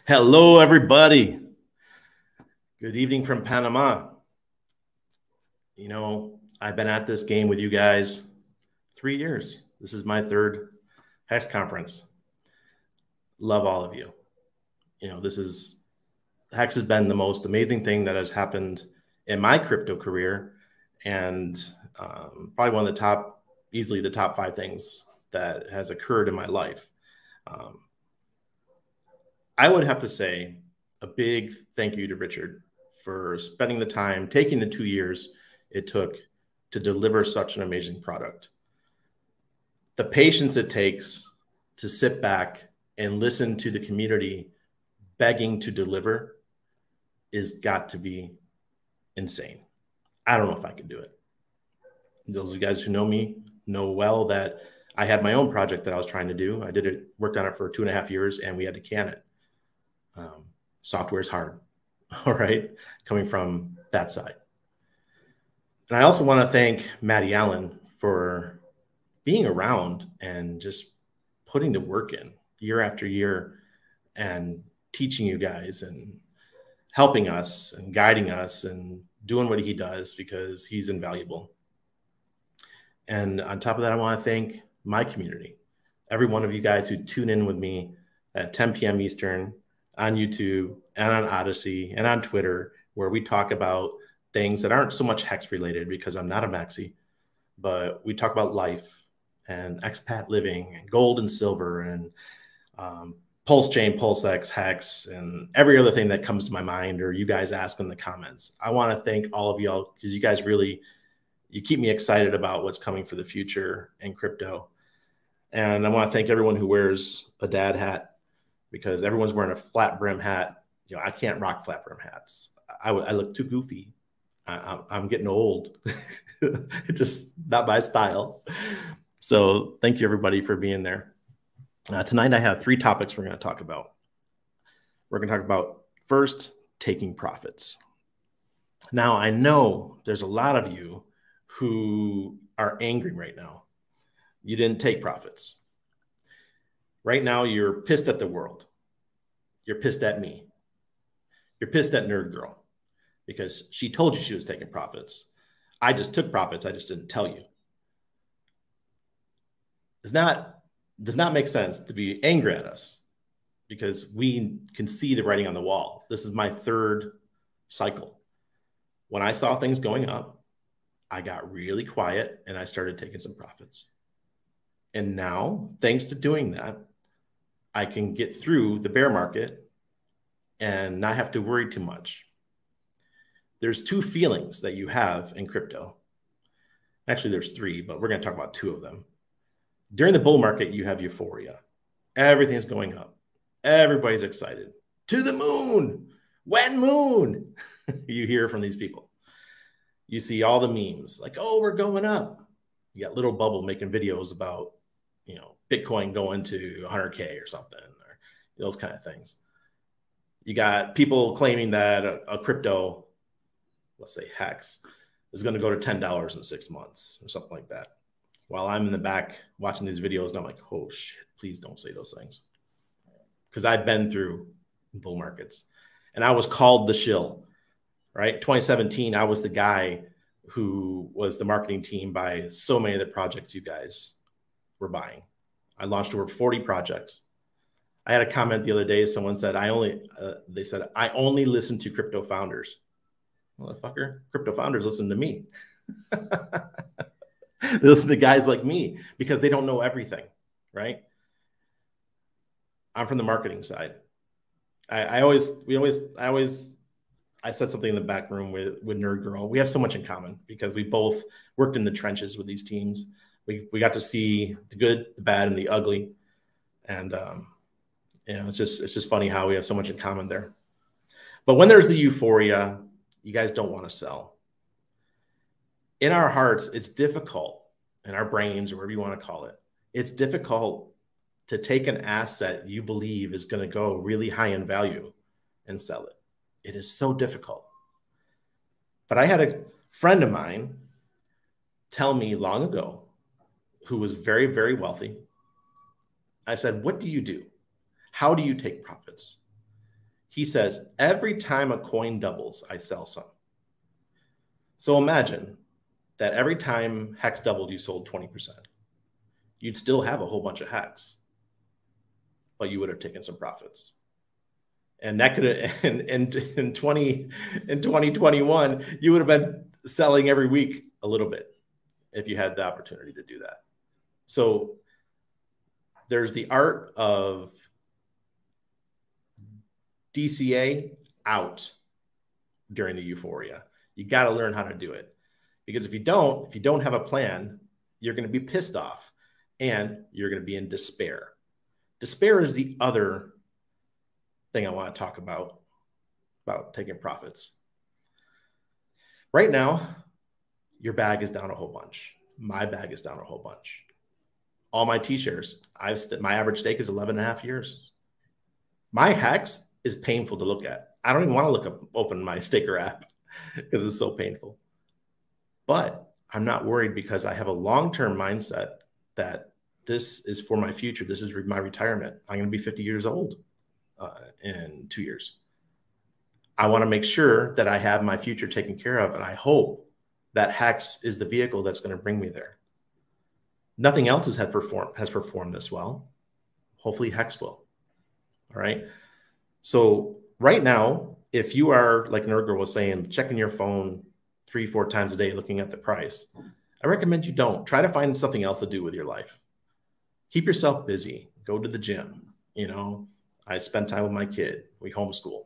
Hello, everybody. Good evening from Panama. You know, I've been at this game with you guys 3 years. This is my third HEX conference. Love all of you. You know, HEX has been the most amazing thing that has happened in my crypto career, and probably one of the top, easily the top 5 things that has occurred in my life. I would have to say a big thank you to Richard for spending the time, taking the 2 years it took to deliver such an amazing product. The patience it takes to sit back and listen to the community begging to deliver is got to be insane. I don't know if I could do it. Those of you guys who know me know well that I had my own project that I was trying to do. I worked on it for 2.5 years, and we had to can it. Software is hard, all right, coming from that side. And I also want to thank Allin for being around and just putting the work in year after year and teaching you guys and helping us and guiding us and doing what he does, because he's invaluable. And on top of that, I want to thank my community, every one of you guys who tune in with me at 10 p.m. Eastern on YouTube and on Odyssey and on Twitter, where we talk about things that aren't so much HEX related, because I'm not a Maxi, but we talk about life and expat living and gold and silver and Pulsechain, Pulsex, HEX, and every other thing that comes to my mind or you guys ask in the comments. I want to thank all of y'all, because you guys really, you keep me excited about what's coming for the future in crypto. And I want to thank everyone who wears a dad hat, because everyone's wearing a flat brim hat. You know, I can't rock flat brim hats. I look too goofy. I'm getting old. It's just not my style. So thank you, everybody, for being there. Tonight, I have 3 topics we're going to talk about. We're going to talk about, first, taking profits. Now, I know there's a lot of you who are angry right now. You didn't take profits. Right now, you're pissed at the world. You're pissed at me. You're pissed at Nerd Girl, because she told you she was taking profits. I just took profits. I just didn't tell you. Does not make sense to be angry at us, because we can see the writing on the wall. This is my 3rd cycle. When I saw things going up, I got really quiet and I started taking some profits. And now, thanks to doing that, I can get through the bear market and not have to worry too much. There's 2 feelings that you have in crypto. Actually, there's 3, but we're going to talk about 2 of them. During the bull market, you have euphoria. Everything's going up. Everybody's excited. To the moon. When moon? You hear from these people. You see all the memes like, oh, we're going up. You got Little Bubble making videos about, you know, Bitcoin going to 100K or something, or those kind of things. You got people claiming that a crypto, let's say HEX, is going to go to $10 in 6 months or something like that. While I'm in the back watching these videos, and I'm like, oh shit, please don't say those things. Because I've been through bull markets and I was called the shill, right? 2017, I was the guy who was the marketing team by so many of the projects you guys were buying. I launched over 40 projects. I had a comment the other day. Someone said, I only listen to crypto founders. Motherfucker, crypto founders listen to me. They listen to guys like me, because they don't know everything, right? I'm from the marketing side. I said something in the back room with Nerd Girl. We have so much in common, because we both worked in the trenches with these teams. We got to see the good, the bad, and the ugly. And you know, it's just funny how we have so much in common there. But when there's the euphoria, you guys don't want to sell. In our hearts, it's difficult, in our brains, or whatever you want to call it, it's difficult to take an asset you believe is going to go really high in value and sell it. It is so difficult. But I had a friend of mine tell me long ago, who was very, very wealthy. I said, what do you do? How do you take profits? He says, every time a coin doubles, I sell some. So imagine that every time HEX doubled, you sold 20%. You'd still have a whole bunch of HEX, but you would have taken some profits. And that could have, in 2021, you would have been selling every week a little bit if you had the opportunity to do that. So there's the art of DCA out during the euphoria. You got to learn how to do it, because if you don't have a plan, you're going to be pissed off and you're going to be in despair. Despair is the other thing I want to talk about taking profits. Right now, your bag is down a whole bunch. My bag is down a whole bunch. All my T-shares, my average stake is 11.5 years. My HEX is painful to look at. I don't even want to open my staker app because it's so painful. But I'm not worried, because I have a long-term mindset that this is for my future. This is my retirement. I'm going to be 50 years old in 2 years. I want to make sure that I have my future taken care of, and I hope that HEX is the vehicle that's going to bring me there. Nothing else has performed this well. Hopefully HEX will. All right. So right now, if you are, like Nerdgirl was saying, checking your phone 3-4 times a day looking at the price, I recommend you don't. Try to find something else to do with your life. Keep yourself busy. Go to the gym. I spend time with my kid. We homeschool.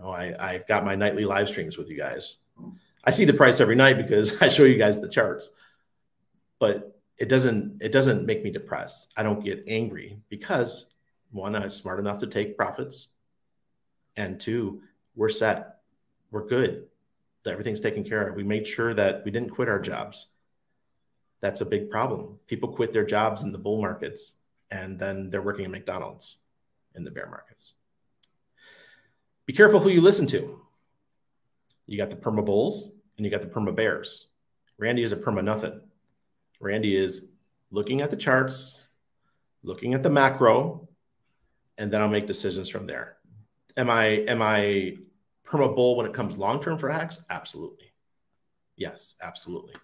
I've got my nightly live streams with you guys. I see the price every night because I show you guys the charts. But it doesn't make me depressed. I don't get angry because, one, I'm smart enough to take profits. And two, we're set. We're good. Everything's taken care of. We made sure that we didn't quit our jobs. That's a big problem. People quit their jobs in the bull markets, and then they're working at McDonald's in the bear markets. Be careful who you listen to. You got the Permabulls and you got the Permabears. Randy is a perma nothing. Randy is looking at the charts, looking at the macro, and then I'll make decisions from there. Am I perma bull when it comes long-term for HEX? Absolutely. Yes, absolutely.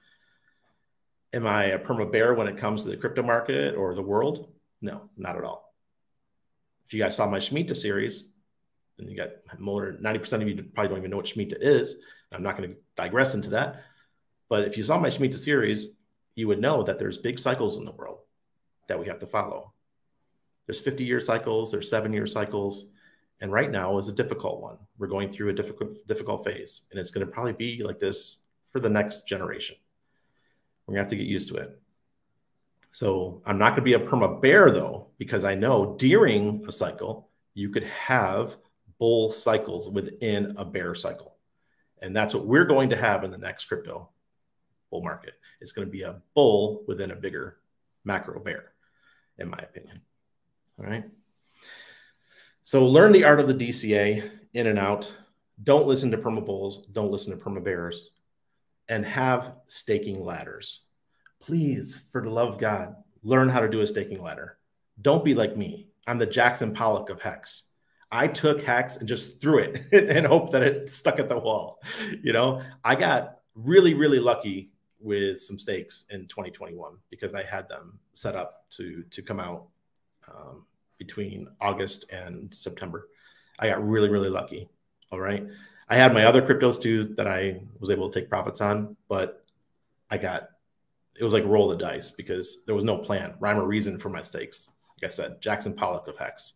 Am I a perma bear when it comes to the crypto market or the world? No, not at all. If you guys saw my Shemitah series, and you got more, 90% of you probably don't even know what Shemitah is. I'm not going to digress into that. But if you saw my Shemitah series, you would know that there's big cycles in the world that we have to follow. There's 50-year cycles, there's 7-year cycles. And right now is a difficult one. We're going through a difficult phase, and it's going to probably be like this for the next generation. We're going to have to get used to it. So I'm not going to be a perma bear though, because I know during a cycle, you could have bull cycles within a bear cycle. And that's what we're going to have in the next crypto bull market. It's going to be a bull within a bigger macro bear, in my opinion. All right. So learn the art of the DCA in and out. Don't listen to perma bulls. Don't listen to perma bears, and have staking ladders. Please, for the love of God, learn how to do a staking ladder. Don't be like me. I'm the Jackson Pollock of HEX. I took HEX and just threw it and hoped that it stuck at the wall. I got really, really lucky with some stakes in 2021 because I had them set up to come out between August and September. I got really, really lucky. All right. I had my other cryptos too that I was able to take profits on, but it was like roll the dice because there was no plan, rhyme or reason for my stakes. Like I said, Jackson Pollock of HEX.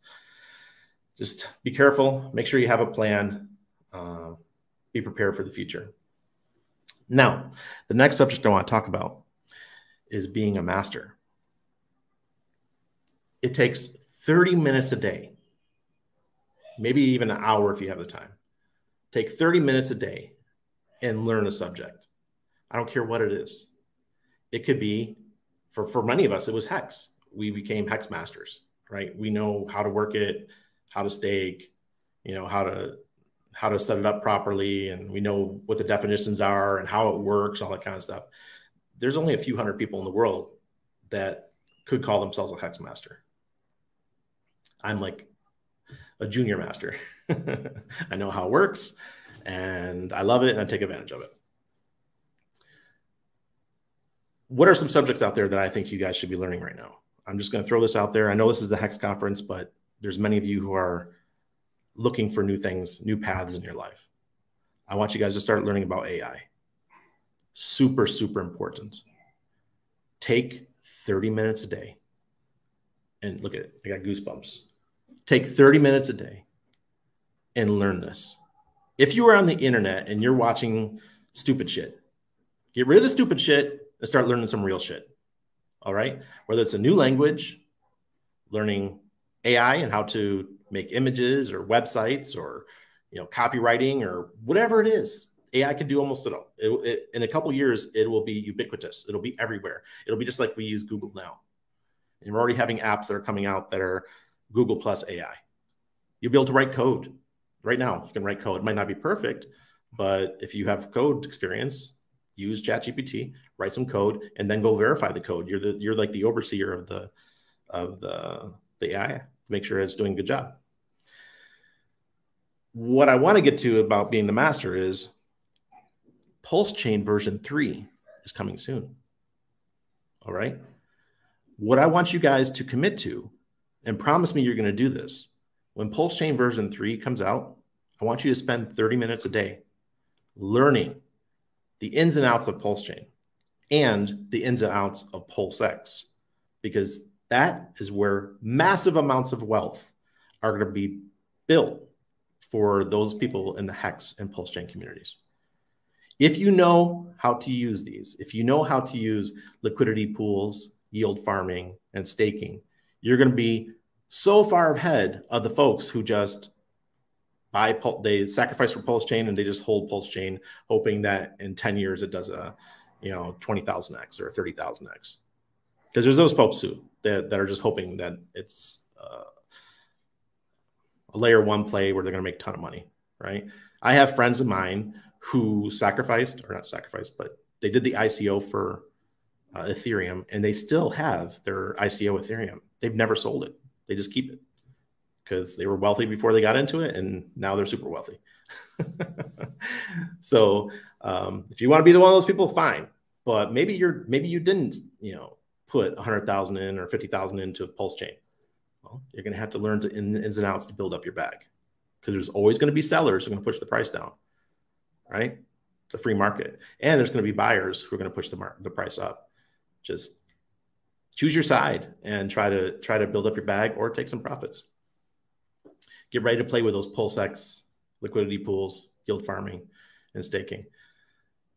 Just be careful. Make sure you have a plan. Be prepared for the future. Now, the next subject I want to talk about is being a master. It takes 30 minutes a day, maybe even an hour if you have the time. Take 30 minutes a day and learn a subject. I don't care what it is. It could be, for many of us, it was HEX. We became HEX masters, right? We know how to work it, how to stake, how to set it up properly, and we know what the definitions are and how it works, all that kind of stuff. There's only a few hundred people in the world that could call themselves a HEX master. I'm like a junior master. I know how it works, and I love it, and I take advantage of it. What are some subjects out there that I think you guys should be learning right now? I'm just going to throw this out there. I know this is the HEX conference, but there's many of you who are looking for new things, new paths in your life. I want you guys to start learning about AI. Super, super important. Take 30 minutes a day. And look at it, I got goosebumps. Take 30 minutes a day and learn this. If you are on the internet and you're watching stupid shit, get rid of the stupid shit and start learning some real shit. All right? Whether it's a new language, learning AI and how to make images or websites or copywriting or whatever it is. AI can do almost it all. In a couple of years, it will be ubiquitous. It'll be everywhere. It'll be just like we use Google now. And we're already having apps that are coming out that are Google plus AI. You'll be able to write code. Right now, you can write code. It might not be perfect, but if you have code experience, use ChatGPT, write some code, and then go verify the code. You're like the overseer of the AI to make sure it's doing a good job. What I want to get to about being the master is Pulsechain version 3 is coming soon. All right. What I want you guys to commit to, and promise me you're going to do this, when Pulsechain version 3 comes out, I want you to spend 30 minutes a day learning the ins and outs of Pulsechain and the ins and outs of Pulsex, because that is where massive amounts of wealth are going to be built for those people in the HEX and Pulsechain communities. If you know how to use these, if you know how to use liquidity pools, yield farming, and staking, you're going to be so far ahead of the folks who just they sacrifice for Pulsechain and they just hold Pulsechain, hoping that in 10 years it does a 20,000x or 30,000x. Because there's those folks too that are just hoping that it's a layer 1 play where they're going to make a ton of money, right? I have friends of mine who sacrificed, or not sacrificed, but they did the ICO for Ethereum, and they still have their ICO Ethereum. They've never sold it. They just keep it because they were wealthy before they got into it, and now they're super wealthy. So if you want to be one of those people, fine. But maybe you didn't put 100,000 in or 50,000 into Pulsechain. Well, you're going to have to learn the ins and outs to build up your bag, because there's always going to be sellers who are going to push the price down, right? It's a free market. And there's going to be buyers who are going to push the price up. Just choose your side and try to build up your bag or take some profits. Get ready to play with those Pulsex, liquidity pools, yield farming, and staking.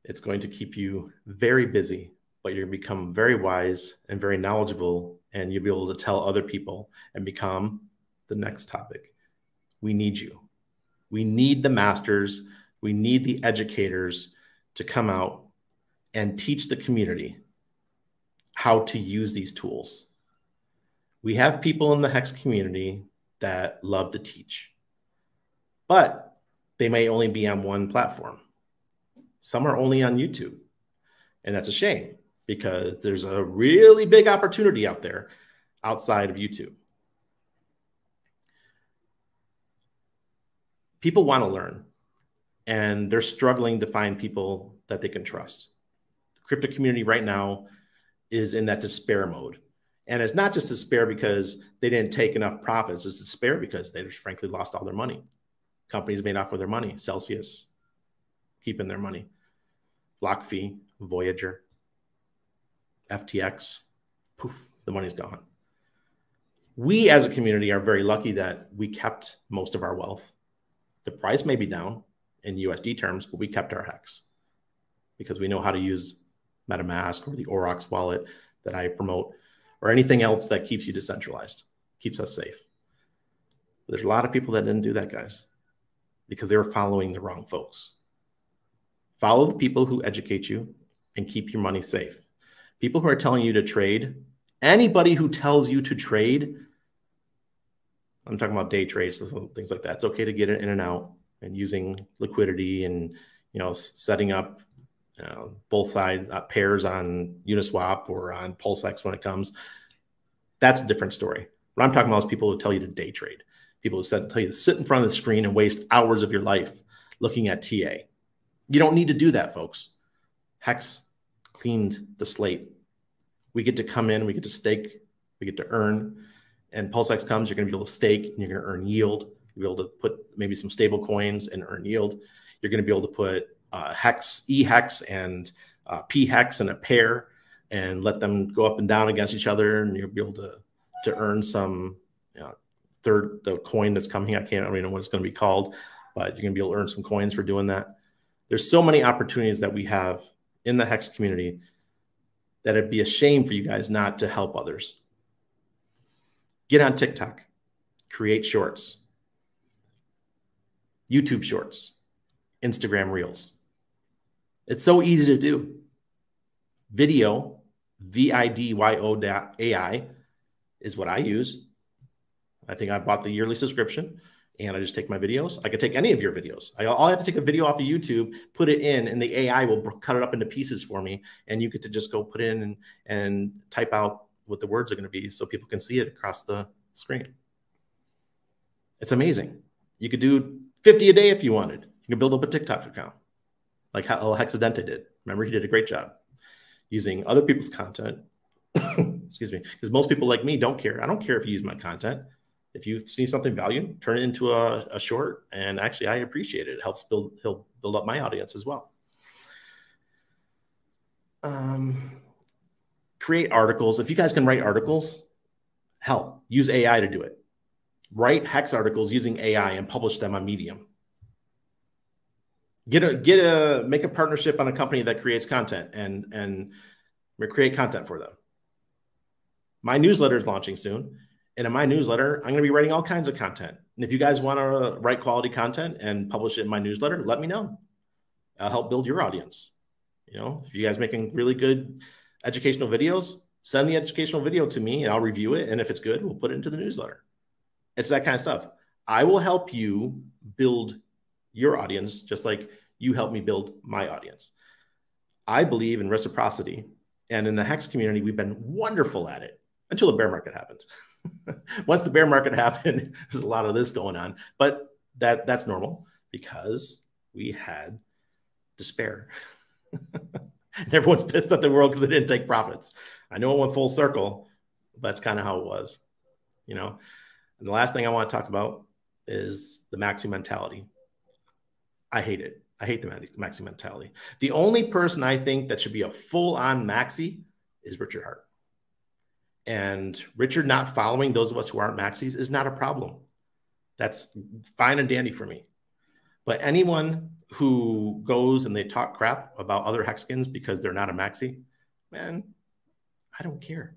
It's going to keep you very busy, but you're going to become very wise and very knowledgeable, and you'll be able to tell other people and become the next topic. We need you. We need the masters. We need the educators to come out and teach the community how to use these tools. We have people in the HEX community that love to teach, but they may only be on one platform. Some are only on YouTube, and that's a shame, because there's a really big opportunity out there outside of YouTube. People want to learn, and they're struggling to find people that they can trust. The crypto community right now is in that despair mode. And it's not just despair because they didn't take enough profits. It's despair because they just frankly lost all their money. Companies made off with their money. Celsius, keeping their money. BlockFi, Voyager, FTX, poof, the money's gone. We as a community are very lucky that we kept most of our wealth. The price may be down in USD terms, but we kept our HEX because we know how to use MetaMask or the Aurochs wallet that I promote, or anything else that keeps you decentralized, keeps us safe. But there's a lot of people that didn't do that, guys, because they were following the wrong folks. Follow the people who educate you and keep your money safe. People who are telling you to trade, anybody who tells you to trade, I'm talking about day trades, things like that. It's okay to get it in and out and using liquidity and setting up both side pairs on Uniswap or on Pulsex when it comes. That's a different story. What I'm talking about is people who tell you to day trade. People who tell you to sit in front of the screen and waste hours of your life looking at TA. You don't need to do that, folks. Hex cleaned the slate. We get to come in, we get to stake, we get to earn. And Pulsex comes, you're going to be able to stake and you're going to earn yield. You'll be able to put maybe some stable coins and earn yield. You're going to be able to put hex, E-hex, and P-hex in a pair and let them go up and down against each other. And you'll be able to earn some, the coin that's coming. I don't even know what it's going to be called, but you're going to be able to earn some coins for doing that. There's so many opportunities that we have in the Hex community that it'd be a shame for you guys not to help others. Get on TikTok, create shorts, YouTube shorts, Instagram reels. It's so easy to do. Video, VIDYO.ai is what I use. I think I bought the yearly subscription and I just take my videos. I could take any of your videos. All I have to take a video off of YouTube, put it in, and the AI will cut it up into pieces for me. And you get to just go put in and type out what the words are going to be so people can see it across the screen. It's amazing. You could do 50 a day if you wanted. You can build up a TikTok account like how Hexadente did. Remember, he did a great job using other people's content. Excuse me. Because most people like me don't care. I don't care if you use my content. If you see something valuable, turn it into a short. And actually, I appreciate it. It helps build up my audience as well. Create articles. If you guys can write articles, hell, use AI to do it. Write Hex articles using AI and publish them on Medium. Make a partnership on a company that creates content and create content for them. My newsletter is launching soon. And in my newsletter, I'm going to be writing all kinds of content. And if you guys want to write quality content and publish it in my newsletter, let me know. I'll help build your audience. If you guys are making really good educational videos, send the educational video to me and I'll review it. And if it's good, we'll put it into the newsletter. It's that kind of stuff. I will help you build your audience just like you help me build my audience. I believe in reciprocity. And in the Hex community, we've been wonderful at it until the bear market happened. Once the bear market happened, there's a lot of this going on. But that's normal because we had despair. And everyone's pissed at the world because they didn't take profits. I know it went full circle, but that's kind of how it was. And the last thing I want to talk about is the Maxi mentality. I hate it. I hate the Maxi mentality. The only person I think that should be a full-on Maxi is Richard Hart. And Richard not following those of us who aren't Maxis is not a problem. That's fine and dandy for me. But anyone who goes and they talk crap about other Hexkins because they're not a Maxi, man, I don't care.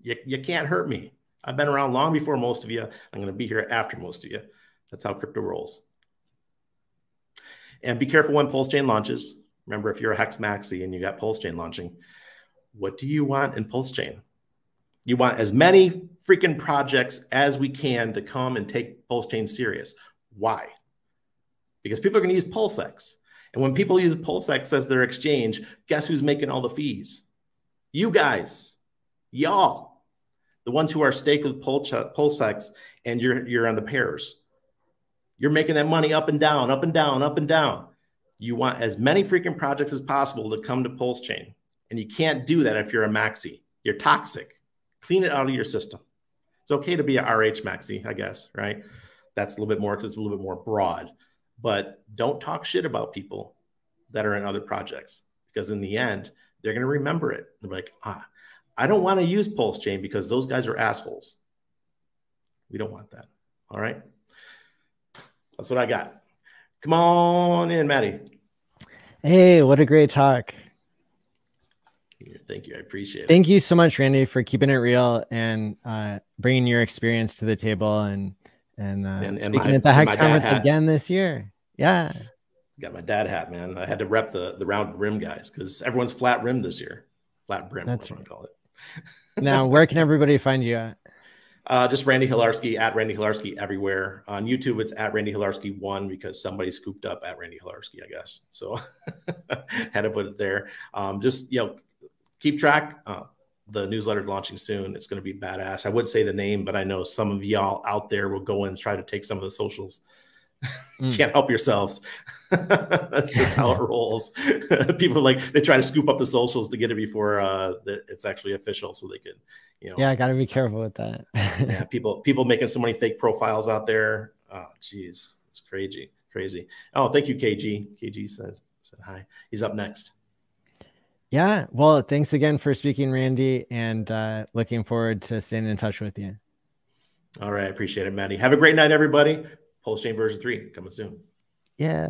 You can't hurt me. I've been around long before most of you. I'm going to be here after most of you. That's how crypto rolls. And be careful when Pulsechain launches. Remember, if you're a Hex Maxi and you got Pulsechain launching, what do you want in Pulsechain? You want as many freaking projects as we can to come and take Pulsechain serious. Why? Because people are going to use Pulsex. And when people use Pulsex as their exchange, guess who's making all the fees? You guys, y'all, the ones who are staked with Pulsex and you're on the pairs. You're making that money up and down, up and down, up and down. You want as many freaking projects as possible to come to Pulsechain. And you can't do that if you're a Maxi. You're toxic. Clean it out of your system. It's okay to be a RH Maxi, I guess, right? That's a little bit more because it's a little bit more broad. But don't talk shit about people that are in other projects because in the end, they're going to remember it. They're like, I don't want to use Pulsechain because those guys are assholes. We don't want that. All right. That's what I got. Come on in, Maddie. Hey, what a great talk. Thank you. I appreciate it. Thank you so much, Randy, for keeping it real and bringing your experience to the table and speaking at the Hex Conference again this year. Yeah. Got my dad hat, man. I had to rep the round rim guys because everyone's flat rim this year. Flat brim, that's what I call it. Now, where can everybody find you at? Just Randy Hilarski, at Randy Hilarski everywhere. On YouTube, it's at Randy Hilarski 1 because somebody scooped up at Randy Hilarski, I guess. So had to put it there. Just, keep track. the newsletter launching soon. It's going to be badass. I would say the name, but I know some of y'all out there will go and try to take some of the socials. Can't help yourselves. That's just how it rolls. People they try to scoop up the socials to get it before it's actually official, so they can, Yeah, I got to be careful with that. Yeah, people making so many fake profiles out there. Oh, geez, it's crazy. Oh, thank you, KG. KG said hi. He's up next. Yeah, well, thanks again for speaking, Randy, and looking forward to staying in touch with you. All right, appreciate it, Maddie. Have a great night, everybody. Pulsechain version 3 coming soon. Yeah.